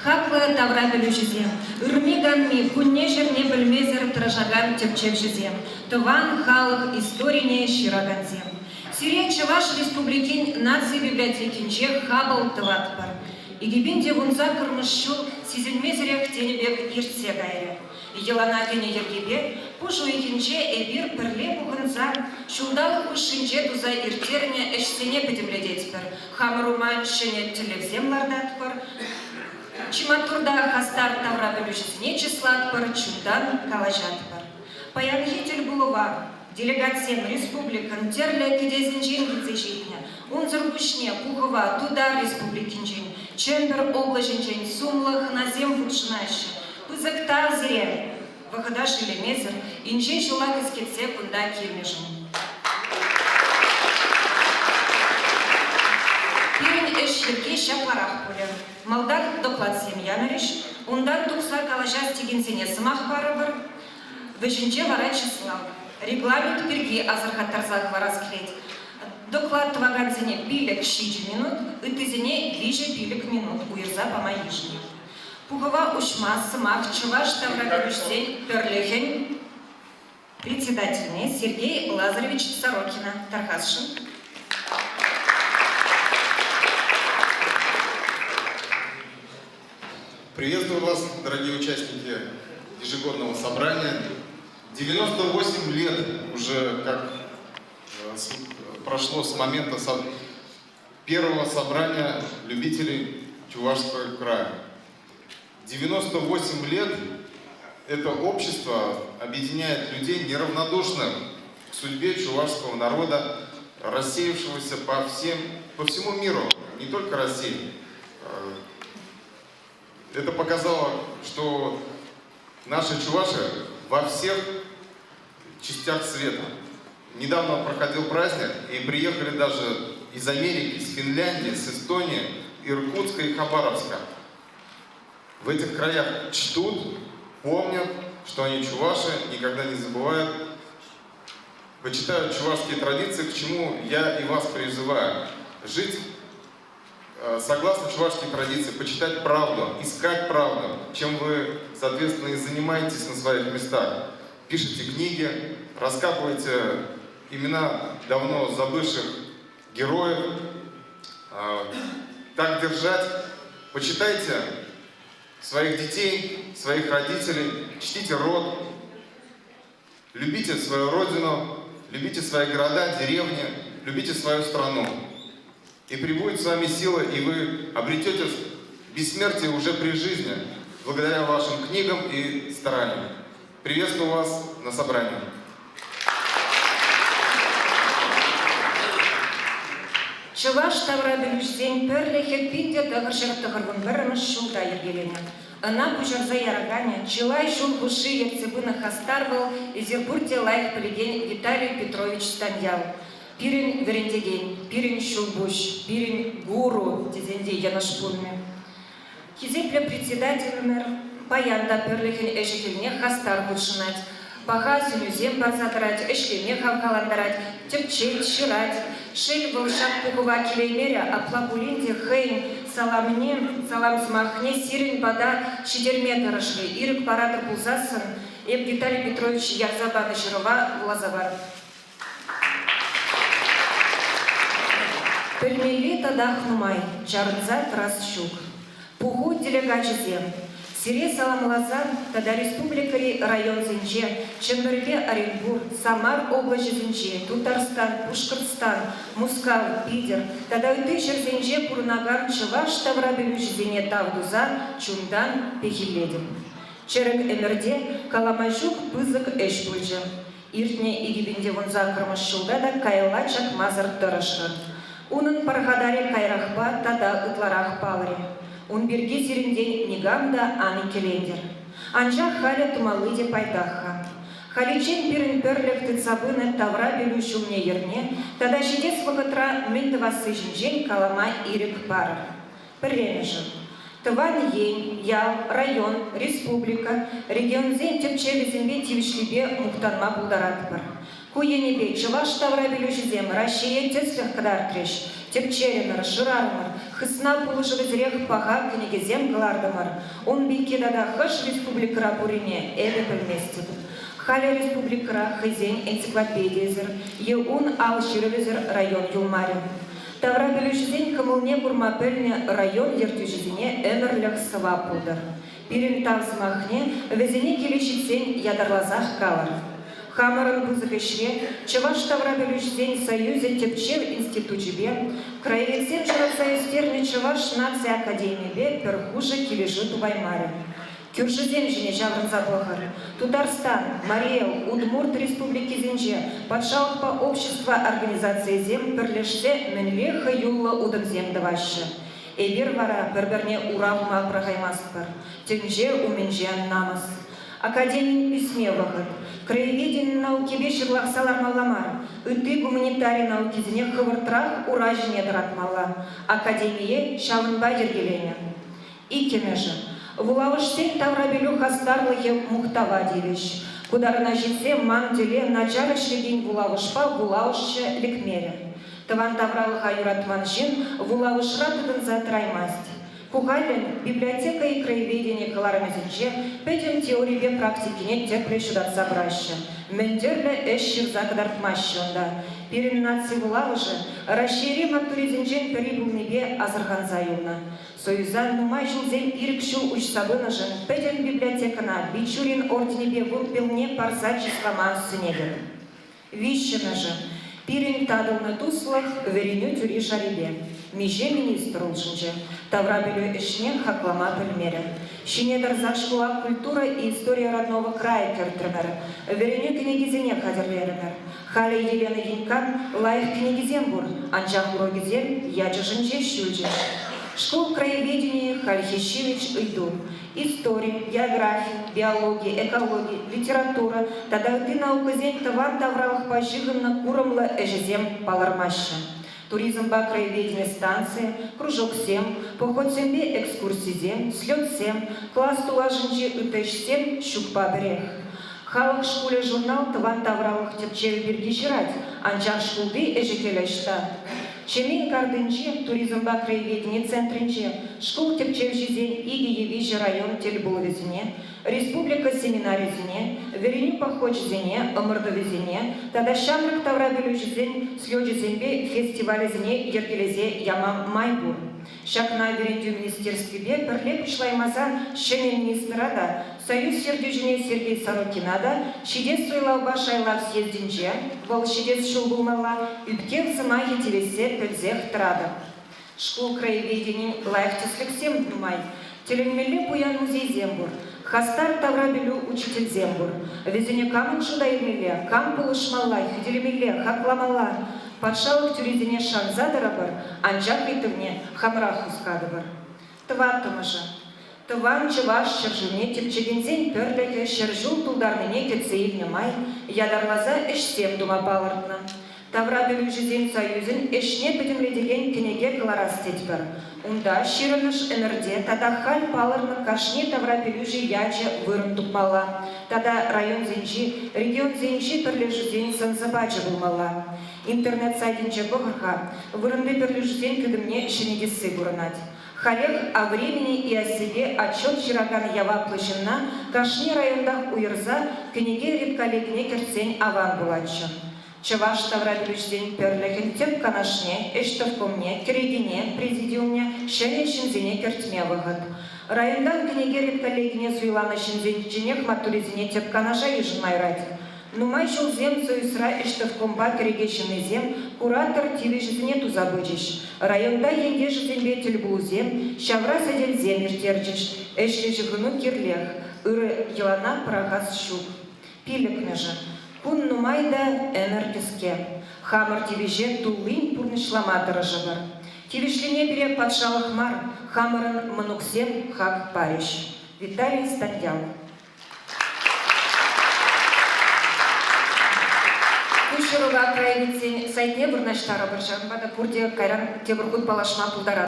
Хақлы тавра білушізем, үрмеганми күнне жерне білмезір тражаган тепчевшізем, тыван халық историне шираганзем. Сирия Чуваш Республикин нации библиотекинче хабал тыватпар. Игибинде вунза кырмышшыл сизилмезірек тенебек иртсе гайре. Елана кене ергебе, пушу ихинче эбир пірле бұғынза, шулдалы ұшынче туза иртеріне эшсене педемледетпір. Хамырума шене телевзем лардатпыр. Чиматурда хастар тавра білушісіне числатпыр, чудан калажатпыр. Паянхитель булува, делегациям республикан терле кедезінжен гидзешетіне, унзыр күшне пухова туда республикинжен, чембер облажинжен сумлых назем фукшнайшы, пызыкта зіре, выходаш или мезір, инжен жулак искетсе кунда келмежін. Пирен эш ерке шапарах поле. Малдан доклад семьянариш, ундан тукса калажа стегенсене сымах барыбыр, вежінже вара числав. Регламент перги азырхаттарзах варазклеть. Доклад тваганзене пилек 6 минут, ытызене движе пилек минут, уирза помаишни. Пухова ушма сымах Чуваш таврагабюшсень перлехень, председательный Сергей Лазаревич Сорокина, Тархасшин. Приветствую вас, дорогие участники ежегодного собрания. 98 лет уже как прошло с момента первого собрания любителей Чувашского края. 98 лет это общество объединяет людей, неравнодушных к судьбе чувашского народа, рассеявшегося по всему миру, не только России. Это показало, что наши чуваши во всех частях света. Недавно проходил праздник, и приехали даже из Америки, из Финляндии, с Эстонии, Иркутска и Хабаровска. В этих краях чтут, помнят, что они чуваши, никогда не забывают, почитают чувашские традиции, к чему я и вас призываю. Жить согласно чувашской традиции, почитать правду, искать правду, чем вы, соответственно, и занимаетесь на своих местах. Пишите книги, раскапывайте имена давно забывших героев. Так держать. Почитайте своих детей, своих родителей, чтите род, любите свою родину, любите свои города, деревни, любите свою страну. И прибудет с вами сила, и вы обретете бессмертие уже при жизни, благодаря вашим книгам и стараниям. Приветствую вас на собрании. Чуваш тавра білушсен перлехе пинде тағыршырып тағырбын біріміз шулда ергелене. Ына пұжырза ярагане, чылай шул буши ерцебына хастар был, Изербурте лайх полеген Виталий Петрович Станьял. Пирин верендеген, пирин шулбуш, пирин гуру, дезенде янашпунме. Хизепле председатель паянда перлехен эшехельне хастар бушинать. Паха сюнюзем барзатырать, эшлене хавкаландарать, тепчеть, ширать. Шель волшак пугува килеймеря, а плапулинде хейн саламне, салам смахне, сирень бада, шидерме тарашли, ирик парадыр пулзасын, эп Виталий Петрович Ярзабаны Жирова Лазавар. Пельмели тадах нумай, чарнза трас щук. Пуху делегачизем. Сире салам лазан, тада республикари район зинче, Чемберге Оренбург, Самар область зинче, Тутарстан, Пушкарстан, Мускал, Питер, тада утышер зинче Пурнагар, Чуваш тавра белюш зине тавдуза, Чундан, Пехиледин. Черек эмерде, Каламайшук, пызык эш пульжа. Иртне игибинде вунза кырмышшылда да кайлачак мазар тырышыр. Унын паргадаре кайрахпа, тада ытларах палре. Он берги зерендень нигамда аны келендер. Анжа халя тумалыде пайдаха. Халичен пирен перлев тыцабыны тавра белющу мне ерне, тада щедес вагатра мендавасы жинжень калама ирик пара. Премежен. Тыван ень, ял, район, республика, регион зень тепчеве зембе тивишлибе мухтанма булдаратпар. Куенебе чуваш тавра белющу зем, Россия теслях кадар треш. тепчеренер, шырармыр, хысна пулышығы зірех паға кінегезем қылардымыр. Он бейкедада хыш республикара бурине әді білместіп. Халя республикара хызен энциклопедиязыр, еун ал ширілізір район юлмарин. Тавра білушізен кымылне бұрма пөліне район ертүжізіне өмірлік сыва пулдыр. Пирин тавзымахне везене келешітсен ядарлазах калар. Хамарын бұзығышре, Чываш тавра білушізен союзе тепчев институтжібе, краевецен жырат Чываш нация академиебе перхуже кележі тубаймары. Кюржиден жіне жаврын забылғыр. Тутарстан, Мариэл, Удмурт республики зенже, Патшалықпа общество организации зем пірлешсе мінле хыюллы удым земдывашы. Эбір вара бір-бірне урағыма прағаймаспыр. Тенже уменжен намыс. Академин үсме вағыт. Краеведен наукебе шырлақсалар маламар. Үтті гуманитарий наукезіне хывыртырақ ура жіне дыратмала. Академие шавынба ергелене. Икемежі. Вулавышсен таврабелю хастарлығы мұқтава делеш. Кударына жетсе ман деле начары шлеген вулавышпа вулавышчы лікмері. Тыван тавралыға юратман жин вулавышратыдын затраймасть. Кухайлен библиотека и краеведение каларамезінже пәтем теория практикине тепле шудат забраща. Мендерле эшшив закадартмащонда. Переминации вулавыжы расширим актуризинжен перебулнебе азырханзаюна. Союзан нумай жылзем ирікшіл учсабынажын пәтем библиотекана Бичурин орденебе вылпелне парса числаман сынегір. Вищенажы. Пирин тадылны туслых вереню тюри шарибе. Меже министр улшынче. Таврабелю ішне хаклама пельмере. Шинедар школа культура и история родного края кертремер. Вереню книгизене хадерлермер. Хали Елена Янькан лайх книгизембур. Анчах урогизем яджышынче щульче. Школ краеведения Хальхищевич Иду. История, география, биология, экология, литература. Тогда ты наука зень таван тавралых пожиганно куромла эжезем палармаща. Туризм ба краеведения станции, кружок сем, поход сембе экскурсии зем, слет сем, класс тулажинчи үтеш сем, щукпа берег. Халық школе журнал таван тавралых тепчев берги жирать, анчах шкулды эжекелешта. Чемин кардынче туризмба краеведение центринче, школ тепчев жизнь иги евижи район тельбулвезине, республика семинаризине, вереню походжизине, омырдовизине, тогда шамрак таврабелю жизнь слёджизембе фестивализине ергелезе яма майбур. Шакна верендю министерстве перлеп шлаймазан шене министрада, союз сердюжине Сергей Сорокинада, шидес суйлауба шайлав съездинче, вол шидес шулбулмала, үптев зымахи телесе пельзех трада. Школ краеведений лайхтеслик сем думай, теленмелле пуян музей зембур, хастар таврабелю учитель зембур, везене камын шудаймелле, кам пулышмалай, хиделемелле, хакламала, Патшалық тюризине шанзадырабыр, анжак битывне хамрахускадыбыр. Тываттымыжы. Тыван Чываш шыржуне тепчегензен пөрлеге шыржул тулдарныне кетсейілне май, ядарлаза ішсем дума балыртны. Тавра бөлүжізен союзын ішне пөтімледеген кенеге кыларас тетбір. Унда ширыныш энерде тада халь палырны кашне тавра бөлүжі ячы вырын тупмала. Тада район зенжи, регион зенжи пірлежізен сынзыбачы булмала. Интернет сайтинче бұғырға, вырынды пірлежізен кідімне ішінегесі бұрынат. Халех о времени и о себе отчет Чираган ява площина кашне райондах уйырза кенеге редколегіне керсен аван булачы. Чываш таврабелюжден перлехен теп канашне, эштовкомне, кередине, президиумне, шене шинзене кертме вғыт. Райондан кенеге редколегіне суйланы шинзенченех матуризине теп канаша ежін майрать. Нумай шул зем союзра эштовкомба керегешіні зем, куратор тивежізіне тузабычыш. Районда енге жызенбе тельбу зем, шавра сәдел зем ертерчыш, эшлі жығыну керлех, ұры елана прағас шук. Пилікнежі. Кун нумайда энергиске. Хамыр тивеже тулын пурнышламатыры жығыр. Тивешлине бере патшалық мар, хамырын мұнуксем хак париш. Виталий Стандял. Күшіруға краевицен сайтне бұрнаштары біржан бада пурде кайран тебіргут балашма пулдара.